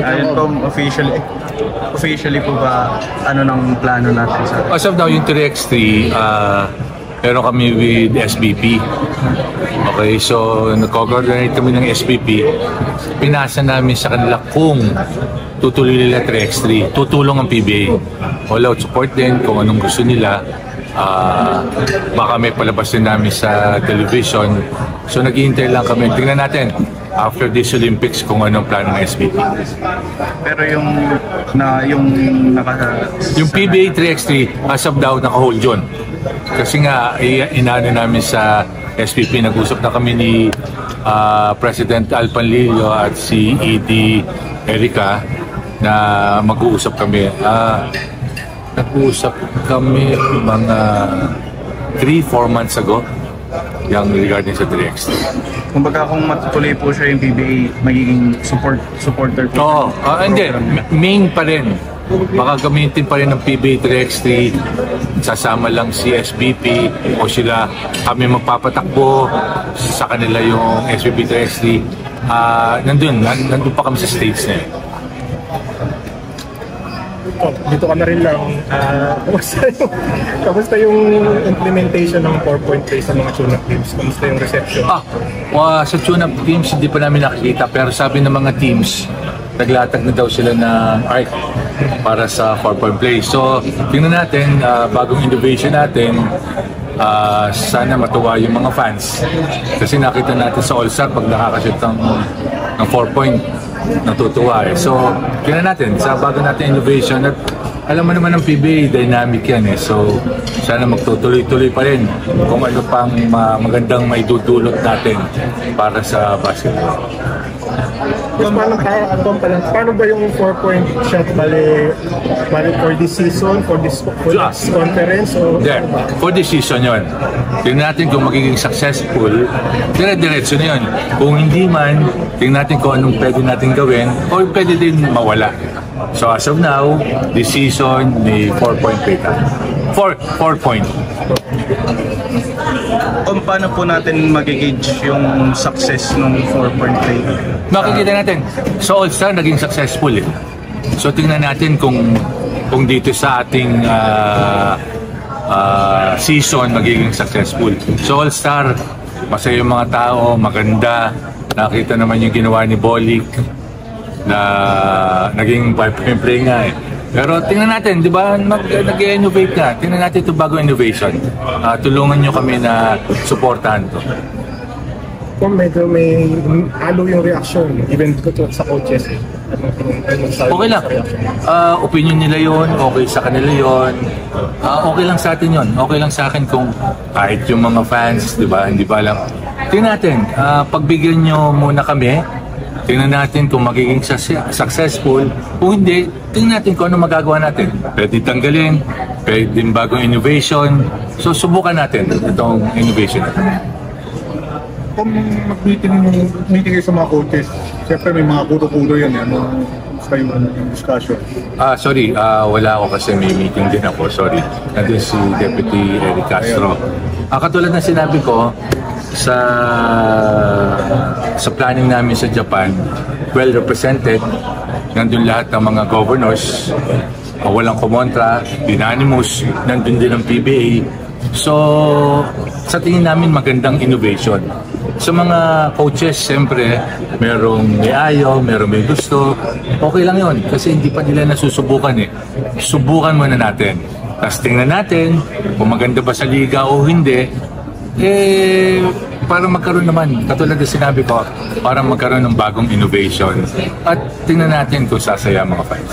Ayun po, officially po ba, ano ng plano natin sa... As of now, yung 3x3, meron kami with SBP. Okay, so nag-coordinate kami ng SBP. Pinasa namin sa kanila kung tutuloy nila 3x3. Tutulong ang PBA. All out support din kung anong gusto nila. Baka may palabas din namin sa television. So nag-iintay lang kami. Tingnan natin after this Olympics kung anong plano ng SBP. Pero yung PBA 3x3 as of now naka-hold yun. Kasi nga inaano namin sa SPP, nag-usap na kami ni President Al Panlilio at si ED Erica na mag-uusap kami. Nag-uusap kami mga 3-4 months ago yung regarding sa 3x3. Kumbaga kung matutuloy po siya yung PBA, magiging supporter po. Oo, hindi. Main pa rin. Baka gamitin pa rin ng PBA 3x3, sasama lang si SBP o sila, kami magpapatakbo sa kanila yung SBP 3x3. Nandun pa kami sa stage na yun. Dito ka na rin lang, kamusta yung implementation ng 4-point play sa mga tune-up teams? Kamusta yung reception? Sa tune-up teams, hindi pa namin nakikita, pero sabi ng mga teams, naglatag na daw sila ng art para sa 4-point play. So, tingnan natin, bagong innovation natin, sana matuwa yung mga fans. Kasi nakita natin sa All-Star, pag nakakashoot ng 4-point, natutuwa eh. So, tingnan natin, sa bago natin innovation, at alam mo naman ng PBA, dynamic yan eh. So, sana magtutuloy-tuloy pa rin kung ano pang magandang maidudulot natin para sa basketball. Paano ba yung 4-point shot bali for this season, for this conference? For this season yun. Tingnan natin kung magiging successful, dire-diretso na yun. Kung hindi man, tingnan natin kung anong pwede natin gawin o pwede din mawala. So as of now, this season, may 4-point play tayo. 4-point. Kung paano po natin mag-gauge yung success ng 4-point play? Makikita natin. So All-Star naging successful eh. So tingnan natin kung dito sa ating season magiging successful. So All-Star, masaya yung mga tao, maganda. Nakita naman yung ginawa ni Bolik na naging 5-point play nga eh. Pero tingnan natin, di ba, nag-innovate na. Tingnan natin ito bago innovation. Tulungan nyo kami na supportahan to. Kung medyo may halo yung reaction, even sa coaches. Okay lang. Opinion nila yon, okay sa kanila yon. Okay lang sa atin yon. Okay lang sa akin kung kahit yung mga fans, di ba, hindi ba alam. Tingnan natin, pagbigyan nyo muna kami. Tingnan natin kung magiging successful. Kung hindi, tingnan natin kung ano magagawa natin. Pwede tanggalin, pwede bagong innovation. So, subukan natin itong innovation natin. Kung mag-meeting kayo sa mga coaches, siyempre may mga kudo-kudo yan. Ano yung discussion? Sorry, wala ako kasi may meeting din ako. Sorry. Nandun si Deputy Eric Castro. Katulad ng sinabi ko, sa planning namin sa Japan, well represented, nandun lahat ng mga governors, walang kumontra, unanimous, nandun din ang PBA. So, sa tingin namin magandang innovation. Sa mga coaches, siyempre, merong may ayaw, merong may gusto. Okay lang yon kasi hindi pa nila nasusubukan eh. Subukan muna natin. Tapos tingnan natin kung maganda ba sa liga o hindi. Para magkaroon naman, katulad na sinabi ko, para magkaroon ng bagong innovation at tingnan natin kung sasaya mga fans.